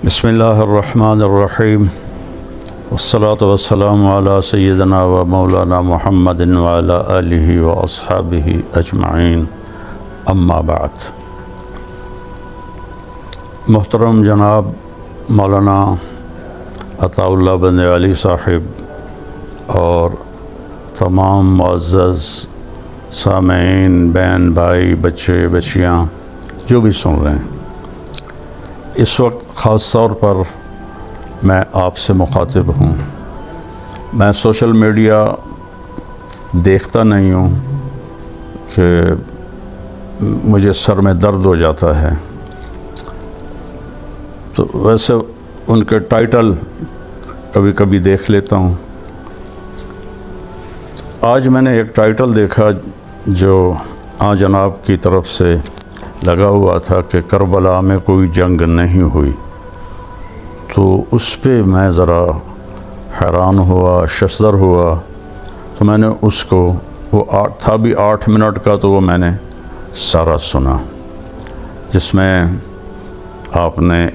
بسم اللہ الرحمن الرحیم والصلاة والسلام علی سیدنا و مولانا محمد وعلی آلہ و اصحابہ اجمعین، اما بعد۔ محترم جناب مولانا عطاء اللہ بن علی صاحب اور تمام معزز سامعین، بہن بھائی، بچے بچیاں جو بھی سن رہے ہیں، اس وقت خاص طور پر میں آپ سے مخاطب ہوں۔ میں سوشل میڈیا دیکھتا نہیں ہوں کہ مجھے سر میں درد ہو جاتا ہے، تو ویسے ان کے ٹائٹل کبھی کبھی دیکھ لیتا ہوں۔ آج میں نے ایک ٹائٹل دیکھا جو جناب کی طرف سے لگا ہوا تھا کہ کربلا میں کوئی جنگ نہیں ہوئی، تو اس پہ میں ذرا حیران ہوا، ششدر ہوا۔ تو میں نے اس کو، وہ تھا بھی 8 منٹ کا، تو وہ میں نے سارا سنا، جس میں آپ نے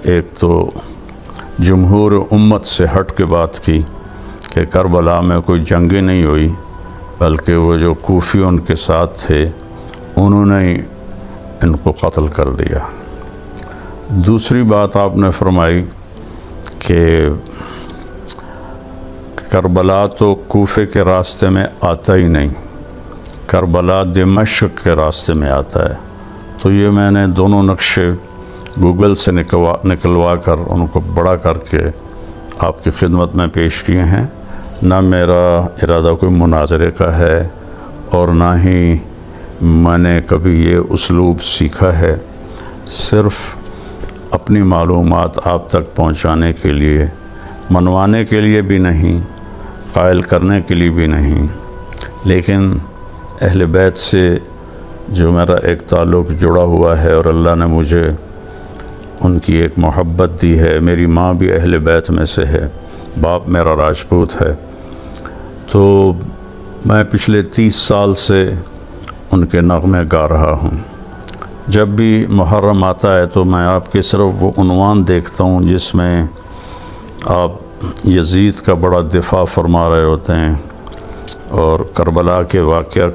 ایک تو جمہور امت سے ہٹ کے بات کی کہ کربلا میں کوئی جنگ ہی نہیں ہوئی، بلکہ وہ جو کوفی ان کے ساتھ تھے انہوں نے ان کو قتل کر دیا۔ دوسری بات آپ نے فرمائی کہ کربلا تو کوفے کے راستے میں آتا ہی نہیں، کربلا دمشق کے راستے میں آتا ہے۔ تو یہ میں نے دونوں نقشے گوگل سے نکلوا کر ان کو بڑا کر کے آپ کی خدمت میں پیش کیے ہیں۔ نہ میرا ارادہ کوئی مناظرے کا ہے اور نہ ہی میں نے کبھی یہ اسلوب سیکھا ہے، صرف اپنی معلومات آپ تک پہنچانے کے لیے، منوانے کے لیے بھی نہیں، قائل کرنے کے لیے بھی نہیں، لیکن اہل بیت سے جو میرا ایک تعلق جڑا ہوا ہے اور اللہ نے مجھے ان کی ایک محبت دی ہے۔ میری ماں بھی اہل بیت میں سے ہے، باپ میرا راجپوت ہے، تو میں پچھلے 30 سال سے ان کے نغمے گا رہا ہوں۔ جب بھی محرم آتا ہے تو میں آپ کے صرف وہ عنوان دیکھتا ہوں جس میں آپ یزید کا بڑا دفاع فرما رہے ہوتے ہیں اور کربلا کے واقعہ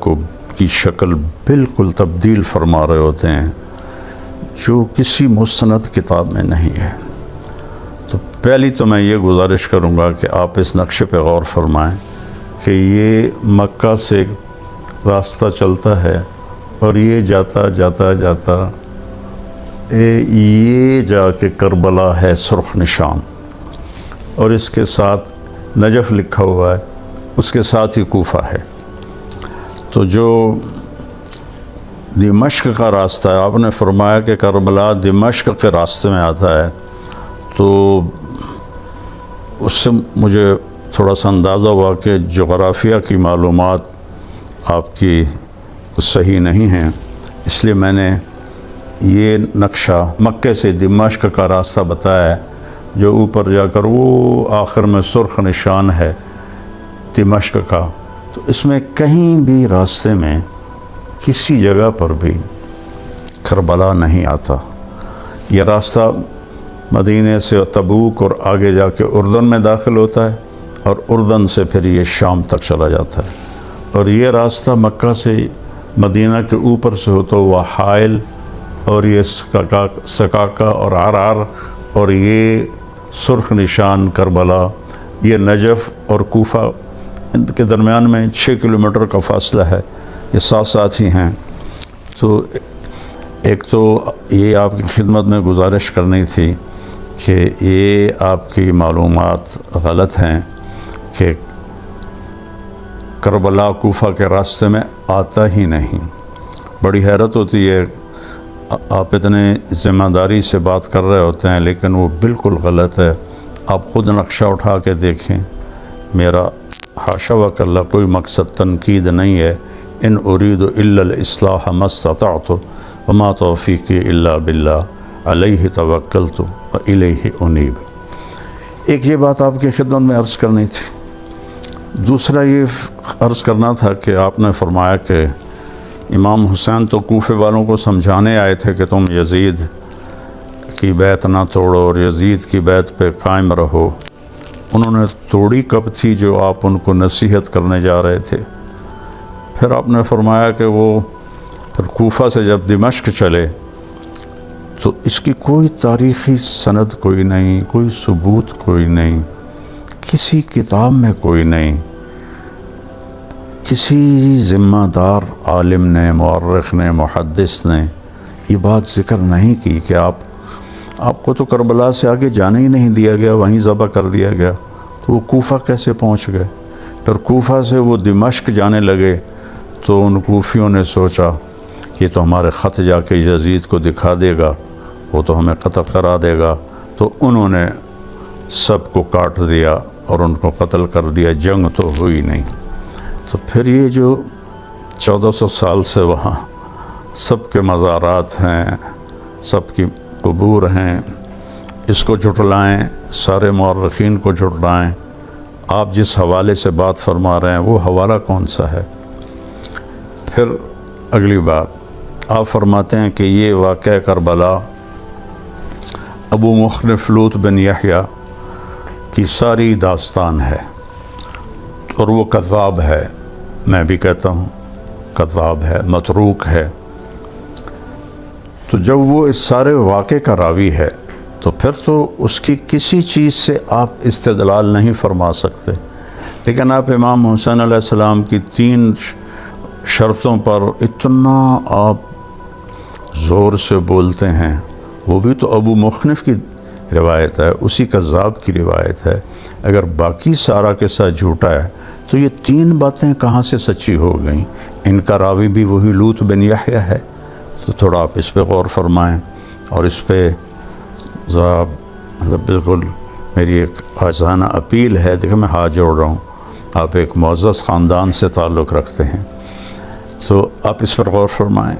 کی شکل بالکل تبدیل فرما رہے ہوتے ہیں، جو کسی مستند کتاب میں نہیں ہے۔ تو پہلی تو میں یہ گزارش کروں گا کہ آپ اس نقشے پہ غور فرمائیں کہ یہ مکہ سے راستہ چلتا ہے اور یہ جاتا جاتا جاتا یہ جا کے کربلا ہے، سرخ نشان، اور اس کے ساتھ نجف لکھا ہوا ہے، اس کے ساتھ ہی کوفہ ہے۔ تو جو دمشق کا راستہ ہے، آپ نے فرمایا کہ کربلا دمشق کے راستے میں آتا ہے، تو اس سے مجھے تھوڑا سا اندازہ ہوا کہ جغرافیہ کی معلومات آپ کی صحیح نہیں ہیں، اس لیے میں نے یہ نقشہ مکے سے دمشق کا راستہ بتایا ہے، جو اوپر جا کر وہ آخر میں سرخ نشان ہے دمشق کا۔ تو اس میں کہیں بھی راستے میں کسی جگہ پر بھی کربلا نہیں آتا۔ یہ راستہ مدینے سے تبوک اور آگے جا کے اردن میں داخل ہوتا ہے، اور اردن سے پھر یہ شام تک چلا جاتا ہے، اور یہ راستہ مکہ سے مدینہ کے اوپر سے ہوتا ہوا حائل اور یہ سکاکا اور عرعر اور یہ سرخ نشان کربلا، یہ نجف اور کوفہ، ان کے درمیان میں 6 کلومیٹر کا فاصلہ ہے، یہ ساتھ ساتھ ہی ہیں۔ تو ایک تو یہ آپ کی خدمت میں گزارش کرنی تھی کہ یہ آپ کی معلومات غلط ہیں کہ کربلا کوفہ کے راستے میں آتا ہی نہیں۔ بڑی حیرت ہوتی ہے، آپ اتنے ذمہ داری سے بات کر رہے ہوتے ہیں، لیکن وہ بالکل غلط ہے۔ آپ خود نقشہ اٹھا کے دیکھیں۔ میرا حاشا وکلا کوئی مقصد تنقید نہیں ہے۔ ان اريد الا الاصلاح ما استطعت وما توفیقی الا باللہ علیہ توکلت والیہ انیب۔ ایک یہ بات آپ کی خدمت میں عرض کرنی تھی۔ دوسرا یہ عرض کرنا تھا کہ آپ نے فرمایا کہ امام حسین تو کوفے والوں کو سمجھانے آئے تھے کہ تم یزید کی بیعت نہ توڑو اور یزید کی بیعت پہ قائم رہو۔ انہوں نے توڑی کب تھی جو آپ ان کو نصیحت کرنے جا رہے تھے؟ پھر آپ نے فرمایا کہ وہ پھر کوفہ سے جب دمشق چلے تو اس کی کوئی تاریخی سند کوئی نہیں، کوئی ثبوت کوئی نہیں، کسی کتاب میں کوئی نہیں، کسی ذمہ دار عالم نے، مورخ نے، محدث نے یہ بات ذکر نہیں کی کہ آپ کو تو کربلا سے آگے جانے ہی نہیں دیا گیا، وہیں ذبح کر دیا گیا، تو وہ کوفہ کیسے پہنچ گئے؟ پھر کوفہ سے وہ دمشق جانے لگے تو ان کوفیوں نے سوچا کہ یہ تو ہمارے خط جا کے یزید کو دکھا دے گا، وہ تو ہمیں قتل کرا دے گا، تو انہوں نے سب کو کاٹ دیا اور ان کو قتل کر دیا، جنگ تو ہوئی نہیں۔ تو پھر یہ جو 1400 سال سے وہاں سب کے مزارات ہیں، سب کی قبور ہیں، اس کو جھٹلائیں، سارے مورخین کو جھٹلائیں، آپ جس حوالے سے بات فرما رہے ہیں وہ حوالہ کون سا ہے؟ پھر اگلی بات آپ فرماتے ہیں کہ یہ واقعہ کربلا ابو مخنف لوط بن یحییٰ کی ساری داستان ہے اور وہ کذاب ہے، میں بھی کہتا ہوں کذاب ہے، متروک ہے۔ تو جب وہ اس سارے واقعے کا راوی ہے تو پھر تو اس کی کسی چیز سے آپ استدلال نہیں فرما سکتے، لیکن آپ امام حسین علیہ السلام کی 3 شرطوں پر اتنا آپ زور سے بولتے ہیں، وہ بھی تو ابو مخنف کی روایت ہے، اسی کذاب کی روایت ہے۔ اگر باقی سارا کے ساتھ جھوٹا ہے تو یہ 3 باتیں کہاں سے سچی ہو گئیں؟ ان کا راوی بھی وہی لوط بن یحییٰ ہے، تو تھوڑا آپ اس پہ غور فرمائیں اور اس پہ مطلب بالکل میری ایک عاجزانہ اپیل ہے، دیکھیں میں ہاتھ جوڑ رہا ہوں، آپ ایک معزز خاندان سے تعلق رکھتے ہیں تو آپ اس پر غور فرمائیں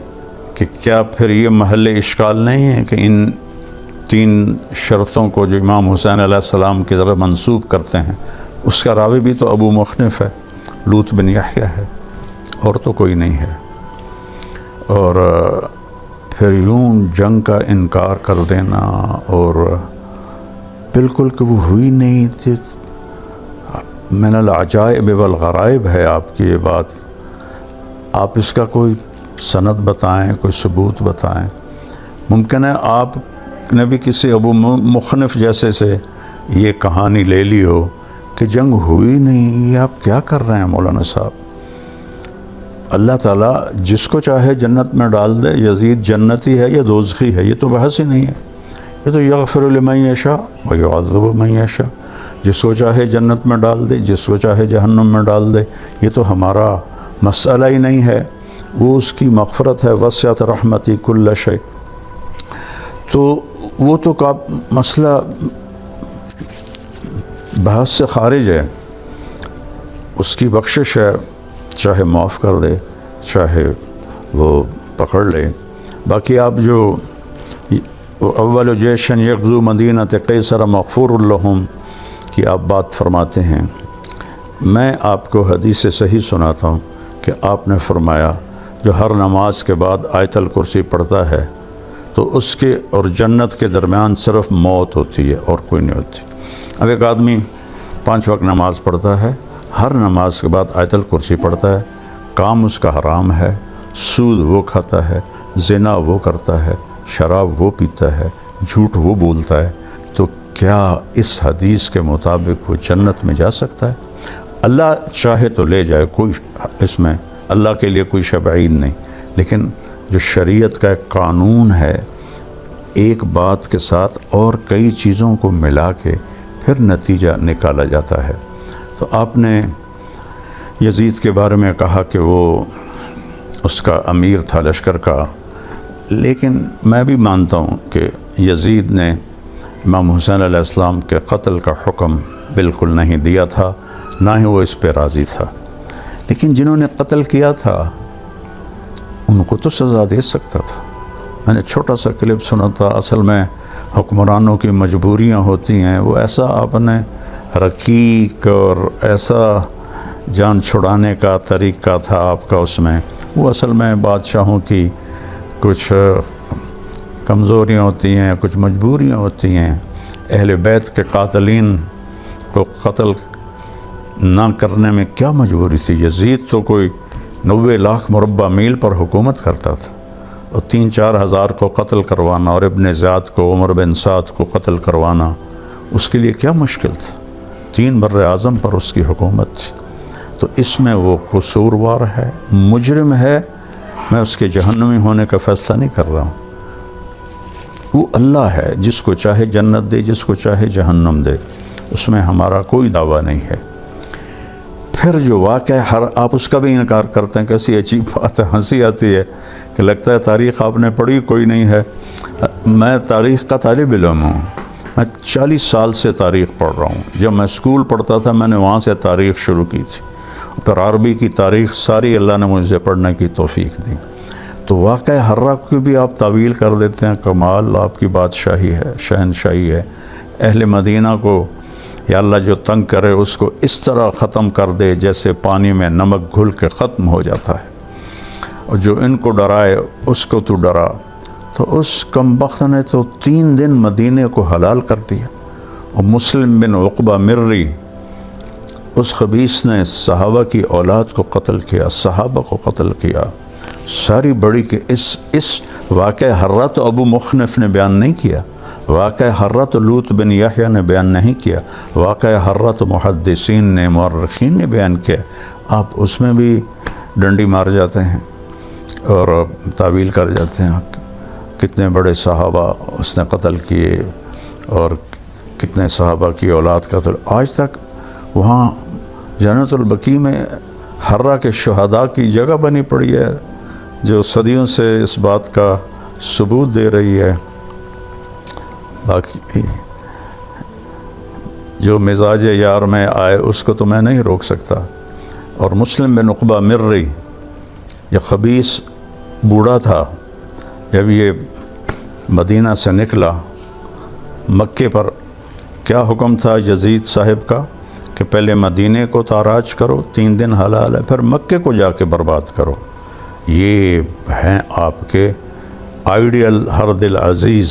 کہ کیا پھر یہ محل اشکال نہیں ہے کہ ان 3 شرطوں کو جو امام حسین علیہ السلام کی طرف منسوب کرتے ہیں اس کا راوی بھی تو ابو مخنف ہے، لوط بن یحییٰ ہے، اور تو کوئی نہیں ہے۔ اور پھر یوں جنگ کا انکار کر دینا اور بالکل کہ وہ ہوئی نہیں تھی، من العجائب والغرائب ہے آپ کی یہ بات۔ آپ اس کا کوئی سند بتائیں، کوئی ثبوت بتائیں۔ ممکن ہے آپ نے بھی کسی ابو مخنف جیسے سے یہ کہانی لے لی ہو کہ جنگ ہوئی نہیں، یہ آپ کیا کر رہے ہیں مولانا صاحب؟ اللہ تعالیٰ جس کو چاہے جنت میں ڈال دے، یزید جنتی ہے یا دوزخی ہے، یہ تو بحث ہی نہیں ہے، یہ تو یغفر لمن یشاء ویعذب من یشاء، جس کو چاہے جنت میں ڈال دے، جس کو چاہے جہنم میں ڈال دے، یہ تو ہمارا مسئلہ ہی نہیں ہے، وہ اس کی مغفرت ہے، وسعت رحمتی کل شیء۔ تو وہ تو کا مسئلہ بحث سے خارج ہے، اس کی بخشش ہے، چاہے معاف کر دے، چاہے وہ پکڑ لے۔ باقی آپ جو اول جیشن یغزو مدینۃ قیصر مغفور لہم کی آپ بات فرماتے ہیں، میں آپ کو حدیث صحیح سناتا ہوں کہ آپ نے فرمایا جو ہر نماز کے بعد آیت الکرسی پڑھتا ہے تو اس کے اور جنت کے درمیان صرف موت ہوتی ہے اور کوئی نہیں ہوتی۔ اب ایک آدمی 5 وقت نماز پڑھتا ہے، ہر نماز کے بعد آیت الکرسی پڑھتا ہے، کام اس کا حرام ہے، سود وہ کھاتا ہے، زنا وہ کرتا ہے، شراب وہ پیتا ہے، جھوٹ وہ بولتا ہے، تو کیا اس حدیث کے مطابق وہ جنت میں جا سکتا ہے؟ اللہ چاہے تو لے جائے، کوئی اس میں اللہ کے لیے کوئی شے بعید نہیں، لیکن جو شریعت کا ایک قانون ہے، ایک بات کے ساتھ اور کئی چیزوں کو ملا کے پھر نتیجہ نکالا جاتا ہے۔ تو آپ نے یزید کے بارے میں کہا کہ وہ اس کا امیر تھا لشکر کا، لیکن میں بھی مانتا ہوں کہ یزید نے امام حسین علیہ السلام کے قتل کا حکم بالکل نہیں دیا تھا، نہ ہی وہ اس پہ راضی تھا، لیکن جنہوں نے قتل کیا تھا ان کو تو سزا دے سکتا تھا۔ میں نے چھوٹا سا کلپ سنا تھا، اصل میں حکمرانوں کی مجبوریاں ہوتی ہیں، وہ ایسا آپ نے رقیق اور ایسا جان چھڑانے کا طریقہ تھا آپ کا اس میں، وہ اصل میں بادشاہوں کی کچھ کمزوریاں ہوتی ہیں، کچھ مجبوریاں ہوتی ہیں۔ اہل بیت کے قاتلین کو قتل نہ کرنے میں کیا مجبوری تھی؟ یزید تو کوئی 90 لاکھ مربع میل پر حکومت کرتا تھا، اور 3-4 ہزار کو قتل کروانا، اور ابن زیاد کو، عمر بن سعد کو قتل کروانا اس کے لیے کیا مشکل تھا؟ 3 بر اعظم پر اس کی حکومت تھی۔ تو اس میں وہ قصوروار ہے، مجرم ہے۔ میں اس کے جہنمی ہونے کا فیصلہ نہیں کر رہا ہوں۔ وہ اللہ ہے، جس کو چاہے جنت دے، جس کو چاہے جہنم دے، اس میں ہمارا کوئی دعویٰ نہیں ہے۔ پھر جو واقعہ آپ اس کا بھی انکار کرتے ہیں، کیسی عجیب بات ہے، ہنسی آتی ہے کہ لگتا ہے تاریخ آپ نے پڑھی کوئی نہیں ہے۔ میں تاریخ کا طالب علم ہوں، میں 40 سال سے تاریخ پڑھ رہا ہوں۔ جب میں اسکول پڑھتا تھا میں نے وہاں سے تاریخ شروع کی تھی، پھر عربی کی تاریخ ساری اللہ نے مجھے پڑھنے کی توفیق دی۔ تو واقعہ حرہ کو بھی آپ تعویل کر دیتے ہیں، کمال آپ کی بادشاہی ہے، شہنشاہی ہے۔ اہل مدینہ کو یا اللہ جو تنگ کرے اس کو اس طرح ختم کر دے جیسے پانی میں نمک گھل کے ختم ہو جاتا ہے، اور جو ان کو ڈرائے اس کو تو ڈرا۔ تو اس کمبخت نے تو 3 دن مدینے کو حلال کر دیا۔ اور مسلم بن عقبہ مرری، اس خبیث نے صحابہ کی اولاد کو قتل کیا، صحابہ کو قتل کیا۔ ساری بڑی کہ اس واقعہ حرہ تو ابو مخنف نے بیان نہیں کیا، واقعہ حرہ تو لوط بن یحییٰ نے بیان نہیں کیا، واقعہ حرہ تو محدثین نے، مورخین نے بیان کیا۔ آپ اس میں بھی ڈنڈی مار جاتے ہیں اور تعویل کر جاتے ہیں۔ کتنے بڑے صحابہ اس نے قتل کیے، اور کتنے صحابہ کی اولاد قتل۔ آج تک وہاں جنت البقیع میں حرہ کے شہداء کی جگہ بنی پڑی ہے، جو صدیوں سے اس بات کا ثبوت دے رہی ہے۔ باقی جو مزاج یار میں آئے اس کو تو میں نہیں روک سکتا۔ اور مسلم بن عقبہ مرری یہ خبیث بوڑھا تھا، جب یہ مدینہ سے نکلا، مکے پر کیا حکم تھا یزید صاحب کا کہ پہلے مدینے کو تاراج کرو، 3 دن حلال ہے، پھر مکے کو جا کے برباد کرو۔ یہ ہیں آپ کے آئیڈیل ہر دل عزیز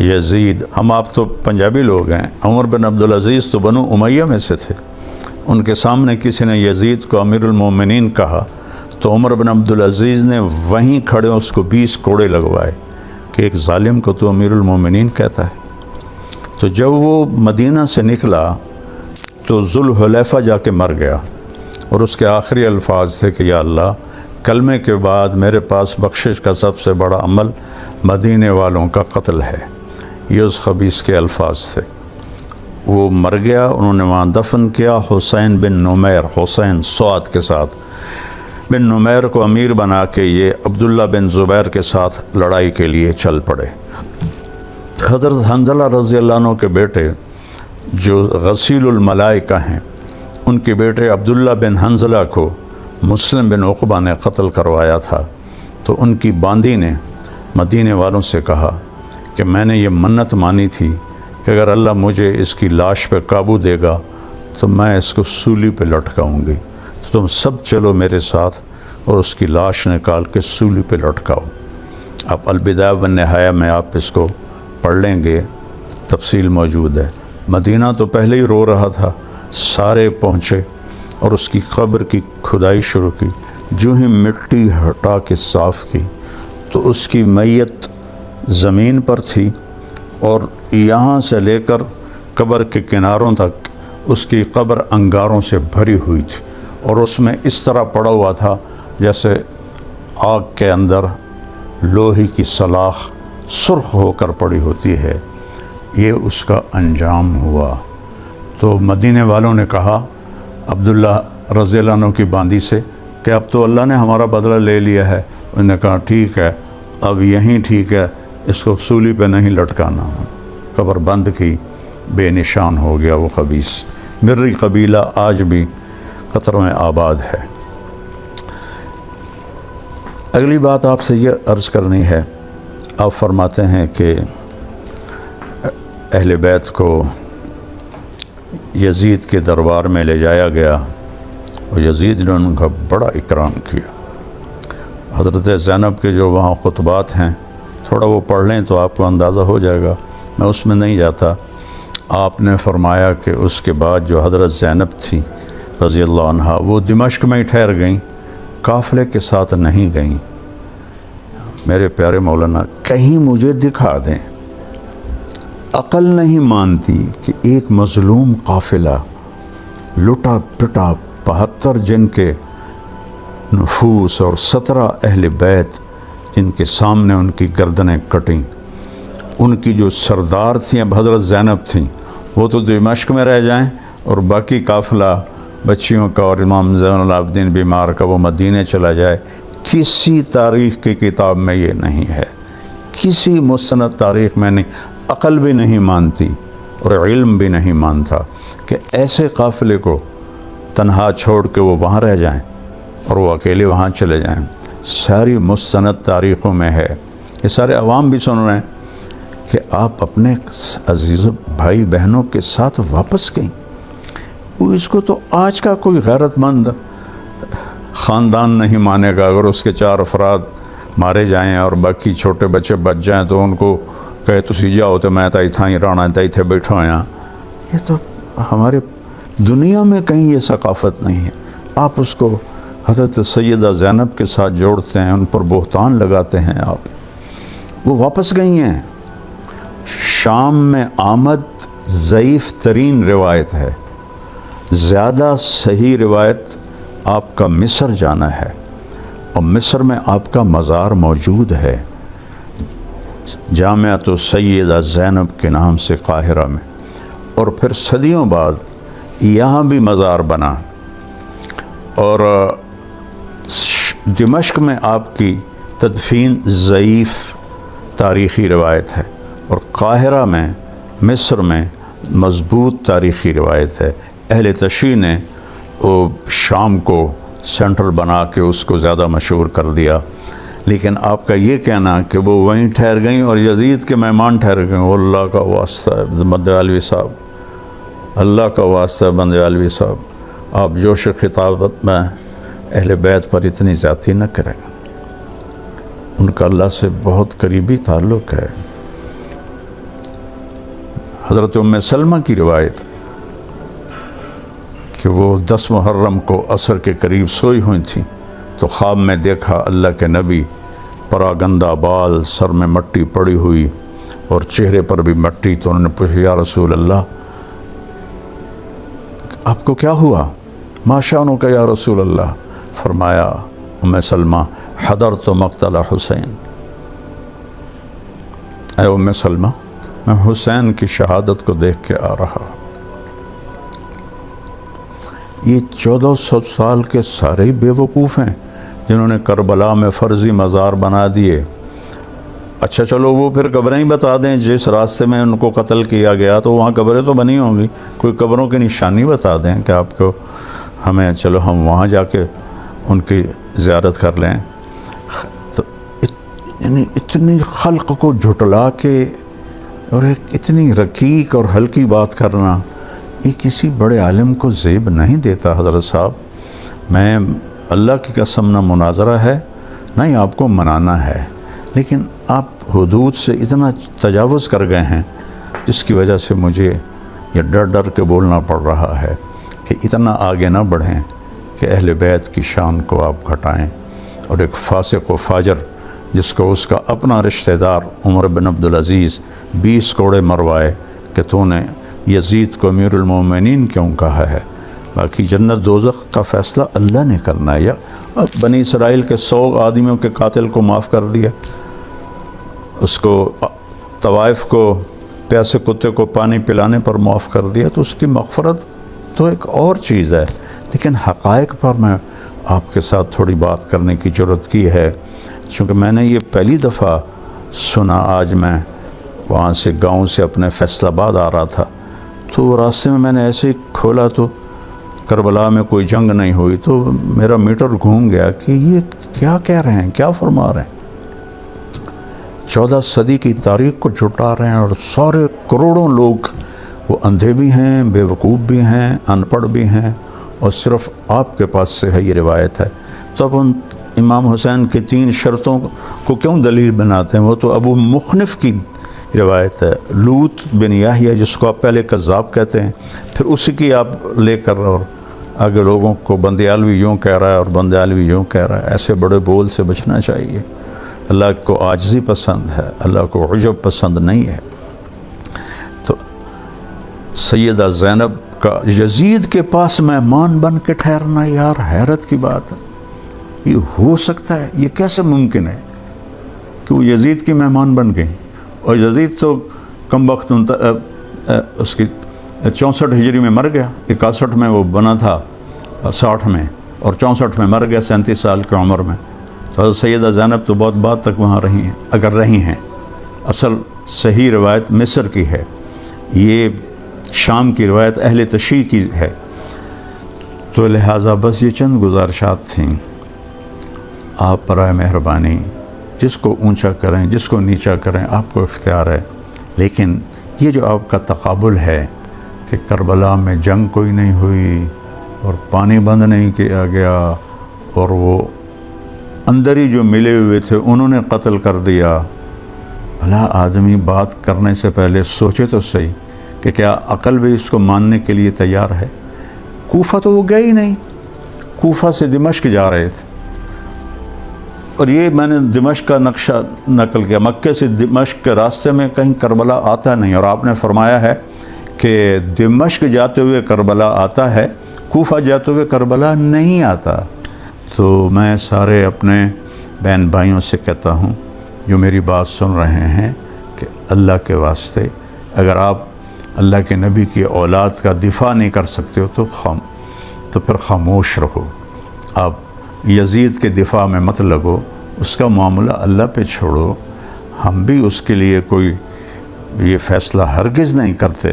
یزید۔ ہم آپ تو پنجابی لوگ ہیں، عمر بن عبدالعزیز تو بنو امیہ میں سے تھے۔ ان کے سامنے کسی نے یزید کو امیر المومنین کہا تو عمر بن عبدالعزیز نے وہیں کھڑے اس کو 20 کوڑے لگوائے کہ ایک ظالم کو تو امیر المومنین کہتا ہے۔ تو جب وہ مدینہ سے نکلا تو ذوالحلیفہ جا کے مر گیا، اور اس کے آخری الفاظ تھے کہ یا اللہ، کلمے کے بعد میرے پاس بخشش کا سب سے بڑا عمل مدینے والوں کا قتل ہے۔ یہ اس خبیث کے الفاظ تھے۔ وہ مر گیا، انہوں نے وہاں دفن کیا۔ حسین بن نمیر، حسین سعد کے ساتھ بن نمیر کو امیر بنا کے یہ عبداللہ بن زبیر کے ساتھ لڑائی کے لیے چل پڑے۔ حضرت حنظلہ رضی اللہ عنہ کے بیٹے جو غسیل الملائکہ ہیں، ان کے بیٹے عبداللہ بن حنظلہ کو مسلم بن عقبہ نے قتل کروایا تھا۔ تو ان کی باندی نے مدینے والوں سے کہا کہ میں نے یہ منت مانی تھی کہ اگر اللہ مجھے اس کی لاش پہ قابو دے گا تو میں اس کو سولی پہ لٹکاؤں گی، تو تم سب چلو میرے ساتھ اور اس کی لاش نکال کے سولی پہ لٹکاؤ۔ اب البدایہ والنہایہ میں آپ اس کو پڑھ لیں گے، تفصیل موجود ہے۔ مدینہ تو پہلے ہی رو رہا تھا، سارے پہنچے اور اس کی قبر کی کھدائی شروع کی۔ جو ہی مٹی ہٹا کے صاف کی تو اس کی میت زمین پر تھی، اور یہاں سے لے کر قبر کے کناروں تک اس کی قبر انگاروں سے بھری ہوئی تھی، اور اس میں اس طرح پڑا ہوا تھا جیسے آگ کے اندر لوہے کی سلاخ سرخ ہو کر پڑی ہوتی ہے۔ یہ اس کا انجام ہوا۔ تو مدینے والوں نے کہا عبداللہ رضی اللہ عنہ کی باندی سے کہ اب تو اللہ نے ہمارا بدلہ لے لیا ہے۔ انہوں نے کہا ٹھیک ہے، اب یہیں ٹھیک ہے، اس کو سولی پہ نہیں لٹکانا۔ قبر بند کی، بے نشان ہو گیا وہ خبیث۔ مرری قبیلہ آج بھی قطر میں آباد ہے۔ اگلی بات آپ سے یہ عرض کرنی ہے، آپ فرماتے ہیں کہ اہل بیت کو یزید کے دربار میں لے جایا گیا اور یزید نے ان کا بڑا اکرام کیا۔ حضرت زینب کے جو وہاں خطبات ہیں تھوڑا وہ پڑھ لیں تو آپ کو اندازہ ہو جائے گا، میں اس میں نہیں جاتا۔ آپ نے فرمایا کہ اس کے بعد جو حضرت زینب تھی رضی اللہ عنہا، وہ دمشق میں ہی ٹھہر گئیں، قافلے کے ساتھ نہیں گئیں۔ میرے پیارے مولانا، کہیں مجھے دکھا دیں، عقل نہیں مانتی کہ ایک مظلوم قافلہ لٹا پٹا 72 جن کے نفوس اور 17 اہل بیت جن کے سامنے ان کی گردنیں کٹیں، ان کی جو سردار تھیں اب حضرت زینب تھیں، وہ تو دمشق میں رہ جائیں اور باقی قافلہ بچیوں کا اور امام زین العابدین بیمار کا وہ مدینے چلا جائے۔ کسی تاریخ کی کتاب میں یہ نہیں ہے، کسی مستند تاریخ میں نہیں، عقل بھی نہیں مانتی اور علم بھی نہیں مانتا کہ ایسے قافلے کو تنہا چھوڑ کے وہ وہاں رہ جائیں اور وہ اکیلے وہاں چلے جائیں۔ ساری مستند تاریخوں میں ہے، یہ سارے عوام بھی سن رہے ہیں کہ آپ اپنے عزیز بھائی بہنوں کے ساتھ واپس گئیں۔ وہ اس کو تو آج کا کوئی غیرت مند خاندان نہیں مانے گا۔ اگر اس کے 4 افراد مارے جائیں اور باقی چھوٹے بچے بچ جائیں تو ان کو کہے تسی جاؤ تو میں تا ہی رانا تا تھے بیٹھا ہاں۔ یہ تو ہمارے دنیا میں کہیں یہ ثقافت نہیں ہے۔ آپ اس کو حضرت سیدہ زینب کے ساتھ جوڑتے ہیں، ان پر بہتان لگاتے ہیں آپ۔ وہ واپس گئی ہیں۔ شام میں آمد ضعیف ترین روایت ہے، زیادہ صحیح روایت آپ کا مصر جانا ہے، اور مصر میں آپ کا مزار موجود ہے، جامعۃ سیدہ زینب کے نام سے قاہرہ میں، اور پھر صدیوں بعد یہاں بھی مزار بنا، اور دمشق میں آپ کی تدفین ضعیف تاریخی روایت ہے، اور قاہرہ میں مصر میں مضبوط تاریخی روایت ہے۔ اہل تشیع نے وہ شام کو سینٹرل بنا کے اس کو زیادہ مشہور کر دیا، لیکن آپ کا یہ کہنا کہ وہ وہیں ٹھہر گئیں اور یزید کے مہمان ٹھہر گئیں، وہ اللہ کا واسطہ ہے بندیالوی صاحب، اللہ کا واسطہ ہے بندیالوی صاحب، آپ جوش خطابت میں اہل بیت پر اتنی زیادتی نہ کریں، ان کا اللہ سے بہت قریبی تعلق ہے۔ حضرت ام سلمہ کی روایت کہ وہ 10 محرم کو عصر کے قریب سوئی ہوئی تھیں تو خواب میں دیکھا اللہ کے نبی، پراگندہ بال، سر میں مٹی پڑی ہوئی اور چہرے پر بھی مٹی، تو انہوں نے پوچھا یا رسول اللہ آپ کو کیا ہوا؟ ما شأنک یا رسول اللہ؟ فرمایا ام سلمہ حضرت مقتل حسین، اے ام سلمہ میں حسین کی شہادت کو دیکھ کے آ رہا۔ یہ 1400 سال کے سارے ہی بے وقوف ہیں جنہوں نے کربلا میں فرضی مزار بنا دیے۔ اچھا چلو وہ پھر قبریں ہی بتا دیں، جس راستے میں ان کو قتل کیا گیا تو وہاں قبریں تو بنی ہوں گی، کوئی قبروں کی نشانی بتا دیں کہ آپ کو ہمیں، چلو ہم وہاں جا کے ان کی زیارت کر لیں۔ تو یعنی اتنی خلق کو جھٹلا کے اور ایک اتنی رقیق اور ہلکی بات کرنا، یہ کسی بڑے عالم کو زیب نہیں دیتا حضرت صاحب۔ میں اللہ کی قسم نہ مناظرہ ہے نہ ہی آپ کو منانا ہے، لیکن آپ حدود سے اتنا تجاوز کر گئے ہیں جس کی وجہ سے مجھے یہ ڈر ڈر کے بولنا پڑ رہا ہے کہ اتنا آگے نہ بڑھیں کہ اہل بیت کی شان کو آپ گھٹائیں، اور ایک فاسق و فاجر جس کو اس کا اپنا رشتہ دار عمر بن عبدالعزیز 20 کوڑے مروائے کہ تو نے یزید کو امیر المومنین کیوں کہا ہے، باقی جنت دوزخ کا فیصلہ اللہ نے کرنا ہے۔ یا بنی اسرائیل کے 100 آدمیوں کے قاتل کو معاف کر دیا، اس کو طوائف کو پیاسے کتے کو پانی پلانے پر معاف کر دیا، تو اس کی مغفرت تو ایک اور چیز ہے، لیکن حقائق پر میں آپ کے ساتھ تھوڑی بات کرنے کی جرت کی ہے، چونکہ میں نے یہ پہلی دفعہ سنا۔ آج میں وہاں سے گاؤں سے اپنے فیصل آباد آ رہا تھا، تو راستے میں نے ایسے ہی کھولا تو کربلا میں کوئی جنگ نہیں ہوئی، تو میرا میٹر گھوم گیا کہ یہ کیا کہہ رہے ہیں، کیا فرما رہے ہیں۔ 14 صدی کی تاریخ کو جھٹا رہے ہیں، اور سارے کروڑوں لوگ وہ اندھے بھی ہیں، بے وقوف بھی ہیں، ان پڑھ بھی ہیں، اور صرف آپ کے پاس سے ہے یہ روایت ہے۔ تو اب امام حسین کی 3 شرطوں کو کیوں دلیل بناتے ہیں؟ وہ تو ابو مخنف کی روایت ہے، لوط بن یحییٰ جس کو آپ پہلے کذاب کہتے ہیں، پھر اسی کی آپ لے کر اور آگے لوگوں کو بندیالوی یوں کہہ رہا ہے اور بندیالوی یوں کہہ رہا ہے۔ ایسے بڑے بول سے بچنا چاہیے۔ اللہ کو عاجزی پسند ہے، اللہ کو عجب پسند نہیں ہے۔ تو سیدہ زینب کا یزید کے پاس مہمان بن کے ٹھہرنا، یار حیرت کی بات ہے۔ یہ ہو سکتا ہے؟ یہ کیسے ممکن ہے کہ وہ یزید کی مہمان بن گئیں؟ اور یزید تو کم وقت اس کی 64 ہجری میں مر گیا، 61 میں وہ بنا تھا، 60 میں، اور 64 میں مر گیا 37 سال کی عمر میں۔ تو حضرت سیدہ زینب تو بہت بعد تک وہاں رہی ہیں، اگر رہی ہیں۔ اصل صحیح روایت مصر کی ہے، یہ شام کی روایت اہل تشیع کی ہے۔ تو لہٰذا بس یہ چند گزارشات تھیں، آپ برائے مہربانی جس کو اونچا کریں، جس کو نیچا کریں، آپ کو اختیار ہے، لیکن یہ جو آپ کا تقابل ہے کہ کربلا میں جنگ کوئی نہیں ہوئی اور پانی بند نہیں کیا گیا اور وہ اندر ہی جو ملے ہوئے تھے انہوں نے قتل کر دیا، بھلا آدمی بات کرنے سے پہلے سوچے تو صحیح کہ کیا عقل بھی اس کو ماننے کے لیے تیار ہے؟ کوفہ تو وہ گئے ہی نہیں، کوفہ سے دمشق جا رہے تھے، اور یہ میں نے دمشق کا نقشہ نقل کیا، مکے سے دمشق کے راستے میں کہیں کربلا آتا نہیں، اور آپ نے فرمایا ہے کہ دمشق جاتے ہوئے کربلا آتا ہے، کوفہ جاتے ہوئے کربلا نہیں آتا۔ تو میں سارے اپنے بہن بھائیوں سے کہتا ہوں جو میری بات سن رہے ہیں کہ اللہ کے واسطے اگر آپ اللہ کے نبی کی اولاد کا دفاع نہیں کر سکتے ہو تو پھر خاموش رہو، آپ یزید کے دفاع میں مت لگو، اس کا معاملہ اللہ پہ چھوڑو۔ ہم بھی اس کے لیے کوئی یہ فیصلہ ہرگز نہیں کرتے،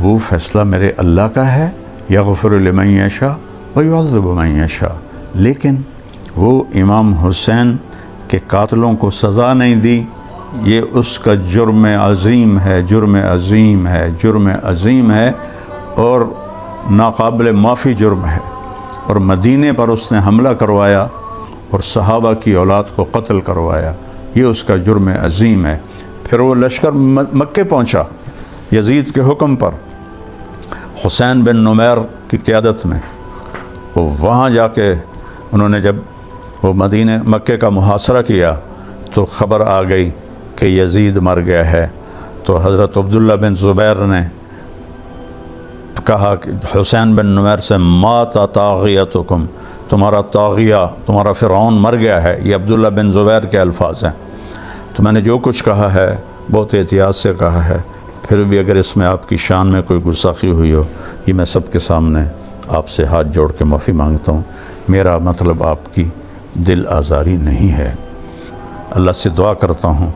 وہ فیصلہ میرے اللہ کا ہے، یغفر لمن یشاء ویعذب من یشاء، لیکن وہ امام حسین کے قاتلوں کو سزا نہیں دی، یہ اس کا جرم عظیم ہے، جرم عظیم ہے، جرم عظیم ہے اور ناقابل معافی جرم ہے۔ اور مدینے پر اس نے حملہ کروایا اور صحابہ کی اولاد کو قتل کروایا، یہ اس کا جرم عظیم ہے۔ پھر وہ لشکر مکے پہنچا یزید کے حکم پر، حسین بن نمیر کی قیادت میں، وہ وہاں جا کے انہوں نے جب وہ مکے کا محاصرہ کیا تو خبر آ گئی کہ یزید مر گیا ہے، تو حضرت عبداللہ بن زبیر نے کہا کہ حسین بن نمیر سے مات طاغیتکم، تمہارا طاغیہ، تمہارا فرعون مر گیا ہے، یہ عبداللہ بن زبیر کے الفاظ ہیں۔ تو میں نے جو کچھ کہا ہے بہت احتیاط سے کہا ہے، پھر بھی اگر اس میں آپ کی شان میں کوئی گستاخی ہوئی ہو، یہ میں سب کے سامنے آپ سے ہاتھ جوڑ کے معافی مانگتا ہوں۔ میرا مطلب آپ کی دل آزاری نہیں ہے۔ اللہ سے دعا کرتا ہوں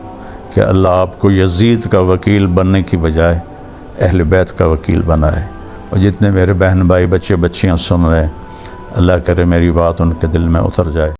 کہ اللہ آپ کو یزید کا وکیل بننے کی بجائے اہل بیت کا وکیل بنائے، اور جتنے میرے بہن بھائی بچے بچیاں سن رہے ہیں، اللہ کرے میری بات ان کے دل میں اتر جائے۔